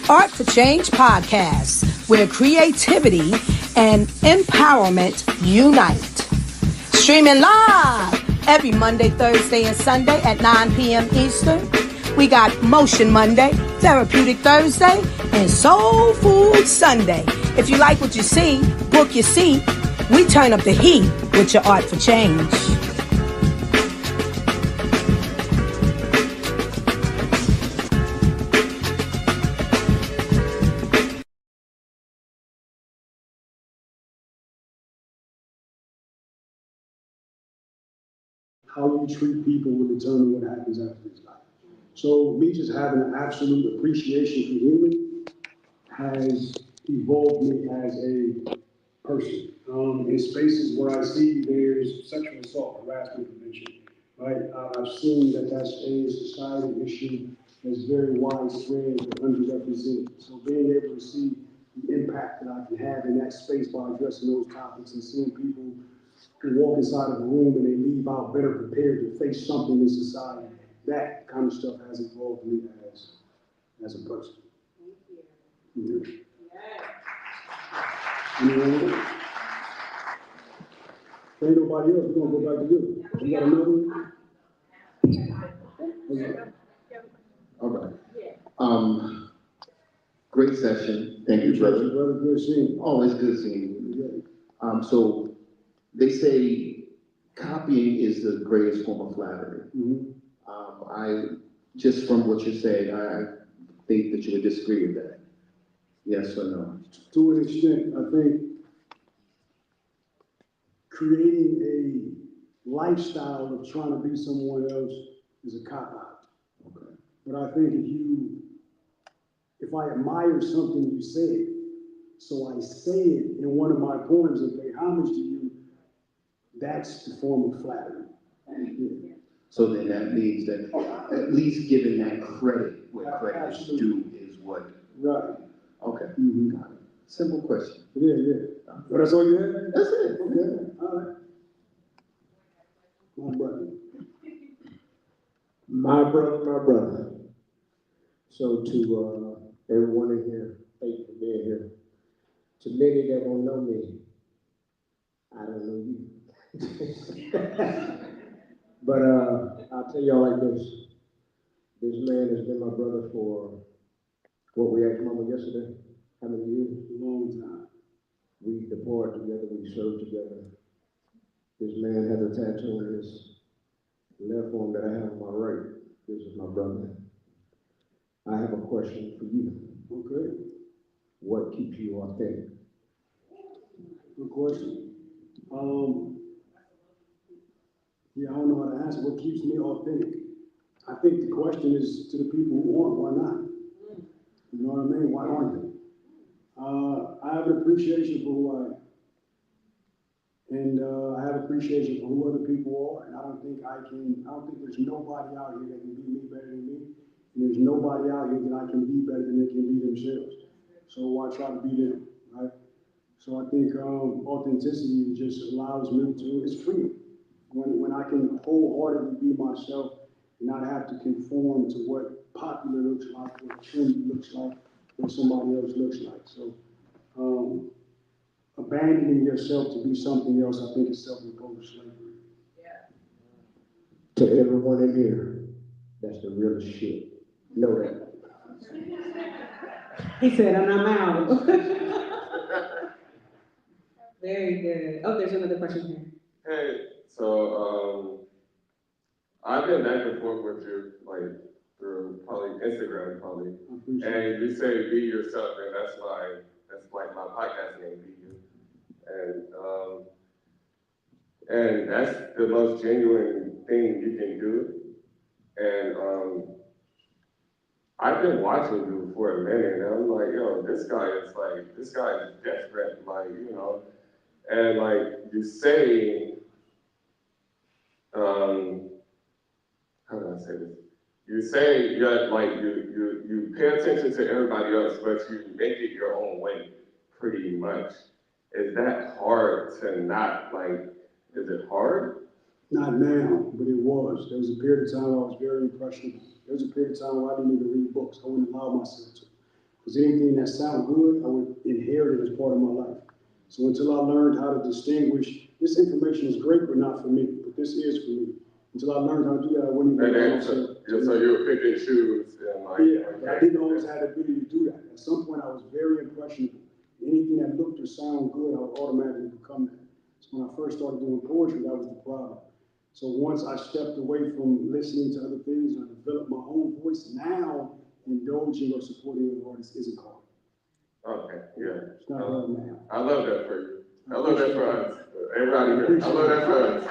Art for Change podcast, where creativity and empowerment unite. Streaming live every Monday, Thursday, and Sunday at 9 p.m. Eastern. We got Motion Monday, Therapeutic Thursday, and Soul Food Sunday. If you like what you see, book your seat. We turn up the heat with your Art for Change. How you treat people will determine what happens after this life. So me just having an absolute appreciation for human has evolved me as a person. In spaces where I see there's sexual assault, harassment, prevention, right? I've seen that that's a societal issue that's very widespread and underrepresented. So being able to see the impact that I can have in that space by addressing those topics and seeing people who walk inside of a room and they leave out better prepared to face something in society, that kind of stuff has evolved me as a person. Thank you. Yeah. Ain't nobody else, we're gonna go back to you. You got another one? All right. Great session. Thank you, brother. Good seeing you. Always good seeing you. So they say copying is the greatest form of flattery. Mm-hmm. I just from what you're saying, I think that you would disagree with that. Yes or no? To an extent, I think creating a lifestyle of trying to be someone else is a cop-out. Okay. But I think if I admire something you said, so I say it in one of my poems and pay homage to you, that's the form of flattery. Yeah. So then that means that at least giving that credit where credit is due is what. Right. Okay. Mm-hmm. Got it. Simple question. Yeah. But that's all you had? That's it. Okay. All right. My brother. So to everyone in here, thank you for being here. To many that don't know me, I don't know you. But I'll tell y'all like this. This man has been my brother for what we asked Mama yesterday. How many years? A long time. We departed together, we served together. This man has a tattoo on his left arm that I have on my right. This is my brother. I have a question for you. Okay. What keeps you authentic? Good question. I don't know how to answer. What keeps me authentic? I think the question is to the people who aren't, why not? You know what I mean? Why aren't they? I have an appreciation for who I am. And I have appreciation for who other people are, and I don't think there's nobody out here that can be me better than me, and there's nobody out here that I can be better than they can be themselves. So I try to be them, right? So I think authenticity just allows me to, it's freedom. When I can wholeheartedly be myself and not have to conform to what popular looks like, what trendy looks like, what somebody else looks like. So abandoning yourself to be something else, I think, is self-imposed slavery. Yeah. To everyone in here, that's the realest shit. Know that. He said, and I'm out. Very good. Oh, there's another question here. Hey, so I've been back and forth with you, like, through probably Instagram, probably. And you say be yourself, and that's like my podcast name, BheeYou. And that's the most genuine thing you can do. And I've been watching you for a minute, and I'm like, yo, this guy is desperate, like, you know. And like you say, how do I say this? You say that like you pay attention to everybody else, but you make it your own way, pretty much. Is that hard to not like? Is it hard? Not now, but it was. There was a period of time I was very impressionable. There was a period of time where I didn't even read books. I wouldn't allow myself to. Because anything that sounds good, I would inherit it as part of my life. So until I learned how to distinguish, this information is great, but not for me, but this is for me. Until I learned how to do that, I wouldn't even And then, so you were picking shoes and like. yeah, but I didn't always have the ability to do that. At some point, I was very impressionable. Anything that looked or sounded good, I would automatically become that. So when I first started doing poetry, that was the problem. So once I stepped away from listening to other things and I developed my own voice, now indulging or supporting an artist isn't hard. Okay, yeah. It's not hard now. I love that for you. I love that for us. Everybody here. I love that for us.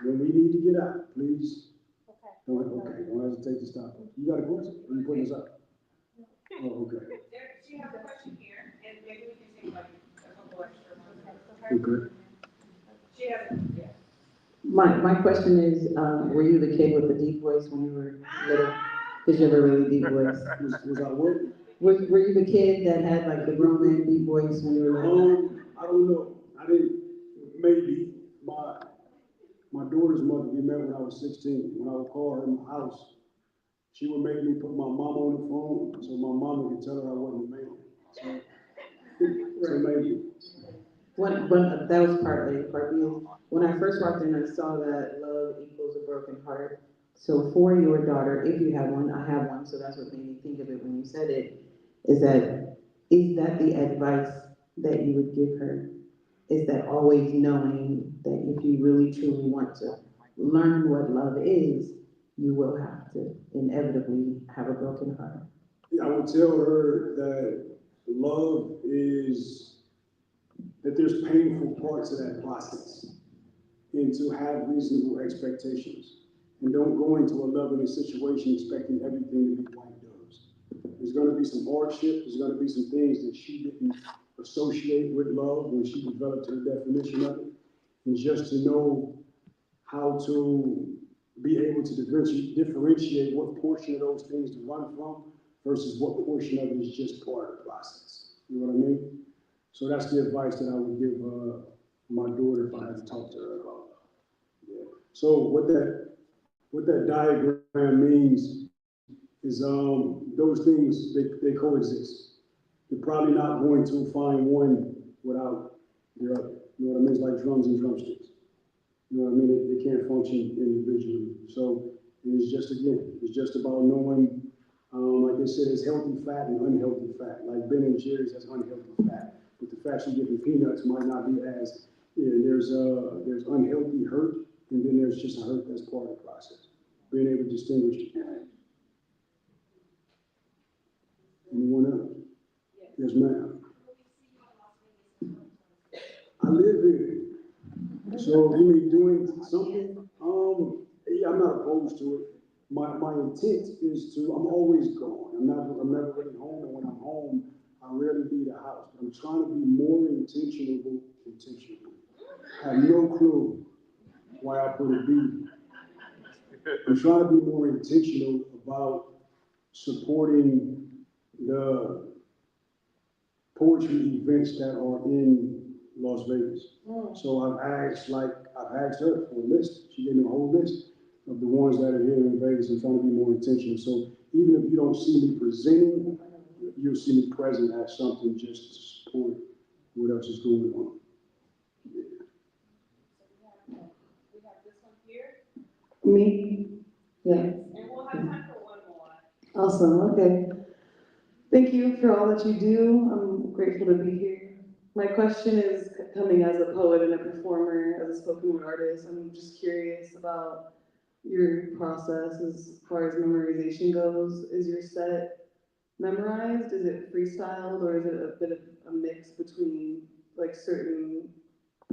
When we need to get out, please. Don't hesitate to stop. You got a question? Or you putting this up? Oh, okay. She has a question here, and maybe we can take like a couple extra ones. Okay. She has, yeah. My question is, were you the kid with the deep voice when you were little? Did you have a really deep voice? Was I what? Were you the kid that had like the grown man deep voice when you were little? I don't know. I didn't, maybe. My daughter's mother, we met when I was 16. When I would call her in my house, she would make me put my mama on the phone so my mama could tell her I wasn't a man. So maybe. But that was part B. When I first walked in, I saw that love equals a broken heart. So for your daughter, if you have one, I have one, so that's what made me think of it when you said it, is that the advice that you would give her? Is that always knowing that if you really truly want to learn what love is, you will have to inevitably have a broken heart? I would tell her that love is, that there's painful parts of that process, and to have reasonable expectations. And don't go into a loving situation expecting everything to be white doves. There's going to be some hardship, there's going to be some things that she didn't associate with love when she developed her definition of it. And just to know how to be able to differentiate what portion of those things to run from versus what portion of it is just part of the process. You know what I mean? So that's the advice that I would give my daughter if I had to talk to her about. Yeah. So what that diagram means is those things, they coexist. You're probably not going to find one without the other. You know what I mean? It's like drums and drumsticks. You know what I mean? They can't function individually. So it's just about knowing, like they said, it's healthy fat and unhealthy fat. Like Ben and Jerry's has unhealthy fat, but the fat you get in peanuts might not be as, there's unhealthy hurt, and then there's just a hurt that's part of the process. Being able to distinguish the two. Anyone else? Yes, ma'am. I live here. So you mean doing something? Yeah, I'm not opposed to it. My intent is to, I'm always gone. I'm never really home, and when I'm home, I rarely leave the house. But I'm trying to be more intentional. I have no clue why I put a B. I'm trying to be more intentional about supporting the poetry events that are in Las Vegas. So I've asked her for a list. She gave me a whole list of the ones that are here in Vegas and trying to be more intentional. So even if you don't see me presenting, you'll see me present at something just to support what else is going on. Yeah. We have this one here. Me? Yeah. And we'll have time for one more. Awesome, okay. Thank you for all that you do. I'm grateful to be here. My question is, coming as a poet and a performer, as a spoken word artist, I'm just curious about your process as far as memorization goes. Is your set memorized? Is it freestyled, or is it a bit of a mix between like certain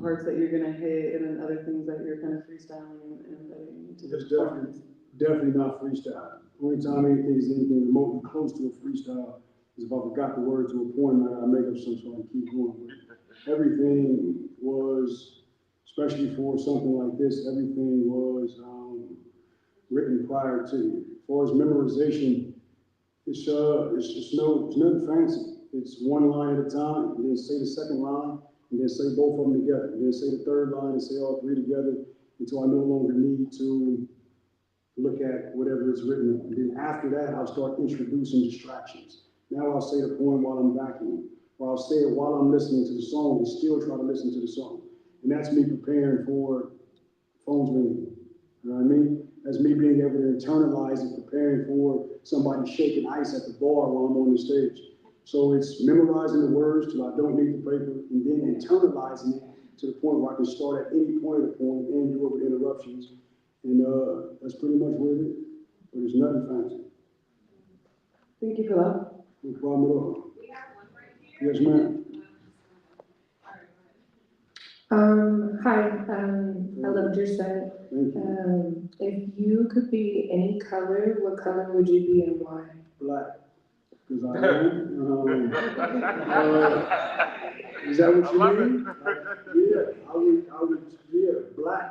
parts that you're gonna hit and then other things that you're kind of freestyling and embedding into the performance? Definitely not freestyle. Only time anything is anything remotely close to a freestyle is if I forgot the word to a poem that I make up some sort and keep going with it. Everything was, especially for something like this, everything was written prior to. As far as memorization, it's nothing fancy. It's one line at a time, and then say the second line, and then say both of them together, and then say the third line and say all three together until I no longer need to look at whatever is written. And then after that, I'll start introducing distractions. Now I'll say the poem while I'm vacuuming, or I'll say it while I'm listening to the song and still try to listen to the song. And that's me preparing for phones ringing. You know what I mean? That's me being able to internalize and preparing for somebody shaking ice at the bar while I'm on the stage. So it's memorizing the words till I don't need the paper, and then internalizing it to the point where I can start at any point of the poem and do it with interruptions. And that's pretty much what it is. But it's nothing fancy. Thank you for that. No problem at all. We have one right here. Yes, ma'am. Hi, I loved your set. Thank you. If you could be any color, what color would you be and why? Black. Because I am. Is that what you mean? Yeah, I would, yeah, black.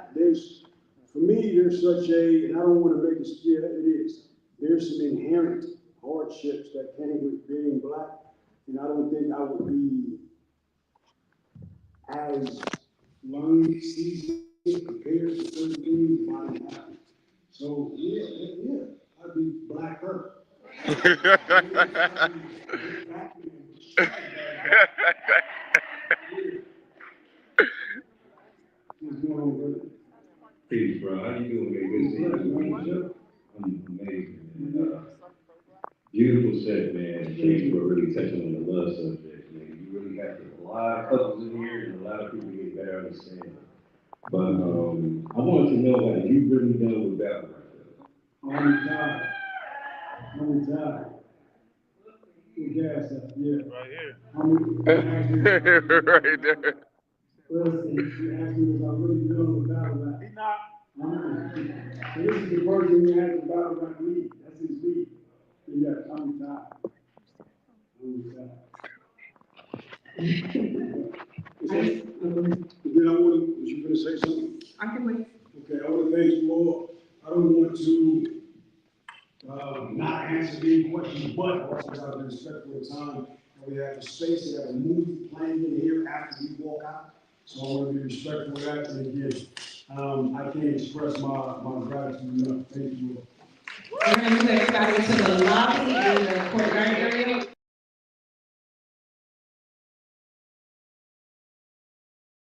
For me, there's such a, and I don't want to make it, yeah, it is. There's some inherent hardships that came with being black, and I don't think I would be as learned, seasoned, prepared for certain things if I didn't have it. So, yeah, I'd be blacker. Peace, bro. How you doing, man? Good to see you. I'm amazing, man. Beautiful set, man. Thanks for really touching on the love subject, man. You really got a lot of couples in here and a lot of people get better understanding. But I wanted to know, like, you really done with battle rap? I'm tired. Good gas up, yeah. Right here. Right there. Listen, she asked me was I really done with battle rap. He not. So this is the person who has the battle rap lead. That's his lead. So yeah, I'm tired. Then I want to, was you gonna say something? I can wait. Okay, I want to thank you all. I don't want to not answer any questions, but also out of respect for the time. We have the space, we have a movie playing in here after we walk out. So I want to be respectful of that. And again, I can't express my gratitude enough. Thank you all. We're going to move everybody to the lobby and the